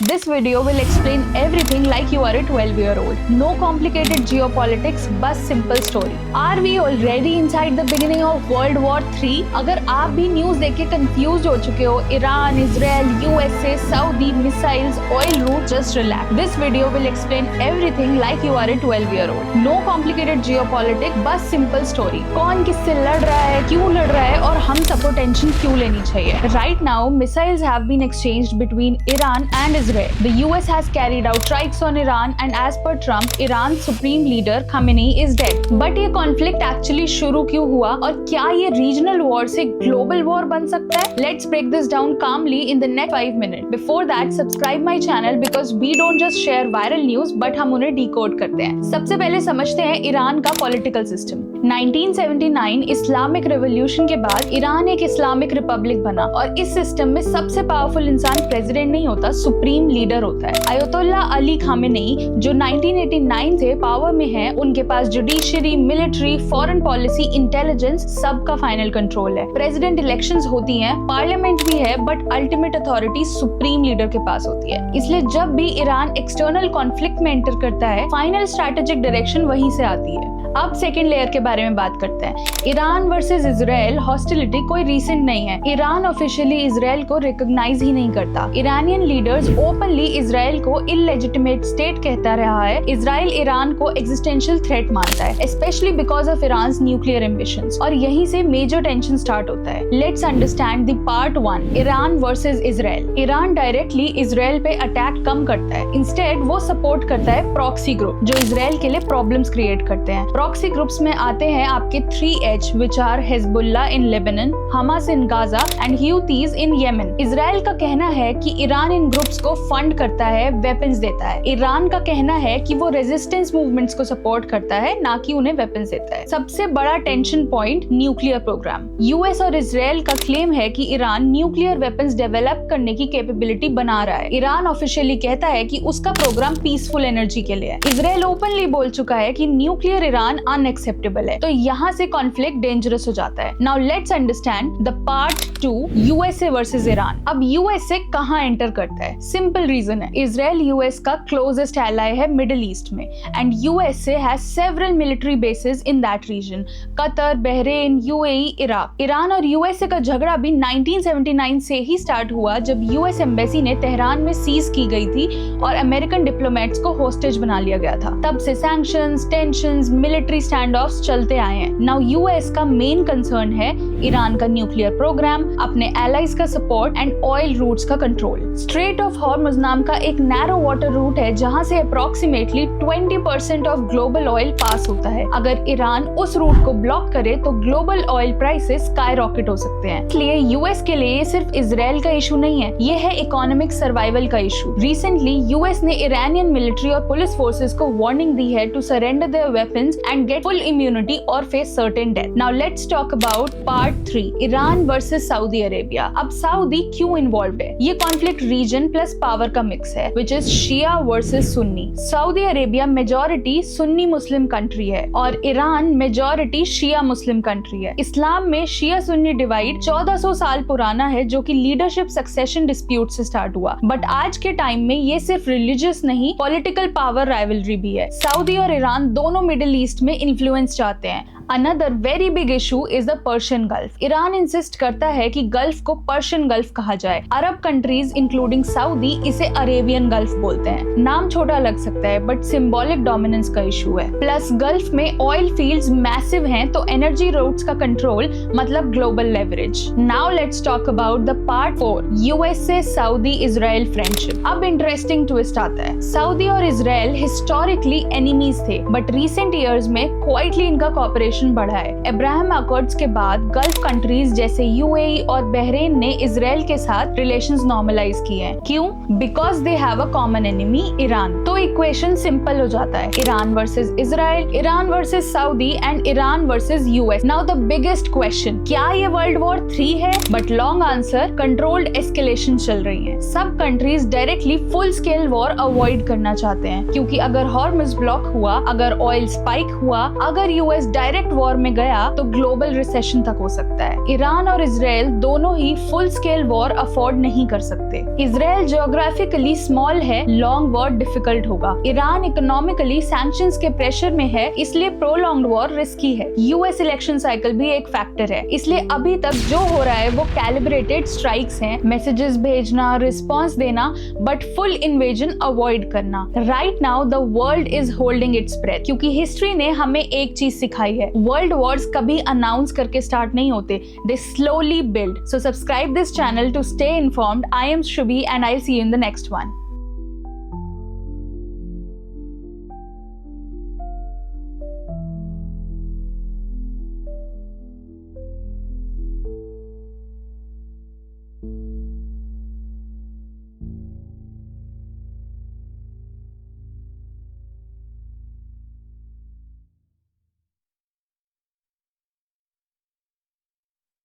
This video will explain everything like you are a 12-year-old. No complicated geopolitics, बस simple story. Are we already inside the beginning of World War III? अगर आप भी news देख के confuse हो चुके हो, Iran, Israel, USA, Saudi, missiles, oil route, just relax. This video will explain everything like you are a 12-year-old. No complicated geopolitics, बस simple story. कौन किससे लड़ रहा है, क्यों लड़ रहा है और हम सबको टेंशन क्यों लेनी चाहिए? Right now, missiles have been exchanged between Iran and Israel. The US has carried out strikes on Iran and as per Trump, Iran's supreme leader Khamenei is dead. But ये conflict actually शुरू क्यों हुआ और क्या ये regional war से global war बन सकता है? Let's break this down calmly in the next 5 minutes. Before that, subscribe my channel because we don't just share viral news, but हम उन्हें decode करते हैं. सबसे पहले समझते हैं ईरान का political system. 1979 इस्लामिक रेवोल्यूशन के बाद ईरान एक इस्लामिक रिपब्लिक बना और इस सिस्टम में सबसे पावरफुल इंसान प्रेसिडेंट नहीं होता, सुप्रीम लीडर होता है. अयतोल्ला अली खामेनेई जो 1989 से पावर में है, उनके पास judiciary, military, foreign policy, intelligence सबका फाइनल कंट्रोल है. प्रेसिडेंट इलेक्शंस होती हैं, पार्लियामेंट भी है, but ultimate authority supreme leader के पास होती है. इसलिए जब भी ईरान एक्सटर्नल कॉन्फ्लिक्ट में एंटर करता है, फाइनल स्ट्रेटेजिक डायरेक्शन वहीं से आती है. अब सेकेंड लेयर के बारे में बात करते हैं. ईरान वर्सेस इजराइल हॉस्टिलिटी कोई रीसेंट नहीं है. ईरान ऑफिशियली इजराइल को रिकॉग्नाइज ही नहीं करता. ईरानियन लीडर्स ओपनली इजराइल को इलेजिटिमेट स्टेट कहता रहा है. इजराइल ईरान को एग्जिस्टेंशियल थ्रेट मानता है, specially because of Iran's nuclear ambitions, और यहीं से मेजर टेंशन स्टार्ट होता है. Let's understand the part 1, Iran versus Israel. Iran directly Israel पे अटैक कम करता है. इंस्टेड वो सपोर्ट करता है प्रॉक्सी ग्रुप जो इजराइल के लिए प्रॉब्लम्स क्रिएट करते हैं. प्रॉक्सी ग्रुप्स में आते हैं आपके 3H which are Hezbollah in Lebanon, Hamas in Gaza and Houthis in Yemen. Israel का कहना है कि ईरान इन ग्रुप्स को फंड करता है, वेपन्स देता है. ईरान का कहना है कि वो रेजिस्टेंस मूवमेंट्स को सपोर्ट करता है, ना कि उन्हें वेपन्स देता है. सबसे बड़ा tension point nuclear program. US और इजराइल का क्लेम है कि ईरान न्यूक्लियर वेपन्स डेवलप करने की कैपेबिलिटी बना रहा है. ईरान ऑफिशियली कहता है कि उसका प्रोग्राम पीसफुल एनर्जी के लिए है. इजराइल ओपनली बोल चुका है कि न्यूक्लियर ईरान अनएक्सेप्टेबल है. तो यहाँ से कॉन्फ्लिक्ट डेंजरस हो जाता है. Now let's understand the part 2, USA versus Iran. अब यूएसए कहाँ एंटर करता है? सिंपल रीजन है, इजराइल यूएस का क्लोजेस्ट एलाय है मिडिल ईस्ट में and USA has several military bases in that region. Qatar, Bahrain, UAE, Iraq. Iran और USA का झगड़ा भी 1979 से ही स्टार्ट हुआ जब यूएस एम्बेसी ने तेहरान में सीज की गई थी और अमेरिकन डिप्लोमेट्स को होस्टेज बना लिया गया था. तब से sanctions, tensions, military stand offs चलते आए हैं. नाउ यूएस का मेन कंसर्न है ईरान का न्यूक्लियर प्रोग्राम, अपने एलाइज का सपोर्ट एंड ऑयल रूट्स का कंट्रोल. स्ट्रेट ऑफ हॉर्मुज नाम का एक नैरो वाटर रूट है जहां से अप्रोक्सीमेटली 20% ऑफ ग्लोबल ऑयल पास होता है. अगर ईरान उस रूट को ब्लॉक करे तो global oil prices sky rocket हो सकते हैं. इसलिए यूएस के लिए ये सिर्फ इजराइल का इशू नहीं है, ये है इकोनॉमिक सर्वाइवल का इशू. रिसेंटली यूएस ने ईरानियन मिलिट्री और पुलिस फोर्सेस को वार्निंग दी है to surrender their weapons and get full immunity और face certain death. Now let's talk about part 3, Iran versus Saudi Arabia. अब सऊदी क्यों involved है? ये कॉन्फ्लिक्ट रीजन प्लस पावर का मिक्स है, which is Shia versus Sunni. Saudi Arabia majority Sunni Muslim country है और Iran majority शिया मुस्लिम country है. इस्लाम में शिया सुन्नी डिवाइड 1400 साल पुराना है, जो कि लीडरशिप सक्सेशन डिस्प्यूट से स्टार्ट हुआ. बट आज के टाइम में ये सिर्फ रिलीजियस नहीं, पॉलिटिकल पावर राइवलरी भी है. सऊदी और ईरान दोनों मिडिल ईस्ट में इन्फ्लुएंस चाहते हैं. Another very big issue is the Persian Gulf. Iran insist करता है कि गल्फ को पर्शियन गल्फ कहा जाए. अरब कंट्रीज इंक्लूडिंग सऊदी इसे अरेबियन गल्फ बोलते हैं. नाम छोटा लग सकता है बट सिंबॉलिक डोमिनेंस का इशू है. प्लस गल्फ में ऑयल फील्ड्स मैसिव हैं, तो एनर्जी रूट्स का कंट्रोल मतलब global leverage. Now let's talk about the part 4, USA Saudi Israel friendship. अब इंटरेस्टिंग ट्विस्ट आता है. सऊदी और इजराइल हिस्टोरिकली एनिमीज थे, बट रिसेंट ईयर्स में क्वाइटली इनका कॉपरेशन बढ़ा है. अब्राहम अकॉर्ड्स के बाद गल्फ कंट्रीज जैसे यूएई और बहरीन ने इजराइल के साथ रिलेशंस नॉर्मलाइज किए हैं. क्यों? Because they have a common enemy Iran. तो इक्वेशन सिंपल हो जाता है, Iran versus Israel, Iran versus Saudi and Iran versus US. Now the biggest question, क्या ये वर्ल्ड वॉर 3 है? But long answer, controlled escalation चल रही है. सब countries directly full scale war avoid करना चाहते हैं, क्योंकि अगर हॉर्मुज ब्लॉक हुआ, अगर ऑयल स्पाइक हुआ, अगर यूएस डायरेक्ट डायरेक्ट वॉर में गया तो ग्लोबल रिसेशन तक हो सकता है। ईरान और इजराइल दोनों ही फुल स्केल वॉर अफोर्ड नहीं कर सकते। इजराइल ज्योग्राफिकली स्मॉल है, लॉन्ग वॉर डिफिकल्ट होगा। ईरान इकोनॉमिकली सैंक्शंस के प्रेशर में है, इसलिए प्रोलॉन्ग्ड वॉर रिस्की है। यूएस इलेक्शन साइकिल भी एक फैक्टर है, इसलिए अभी तक जो हो रहा है वो कैलिब्रेटेड स्ट्राइक्स हैं, मैसेजेस भेजना, रिस्पॉन्स देना, बट फुल इन्वेजन अवॉइड करना। Right now the world is holding its breath, क्योंकि हिस्ट्री ने हमें एक चीज सिखाई है, वर्ल्ड वॉर्स कभी अनाउंस करके स्टार्ट नहीं होते, they slowly build. So subscribe this channel to stay informed. I am Shubhi and I'll see you in the next one.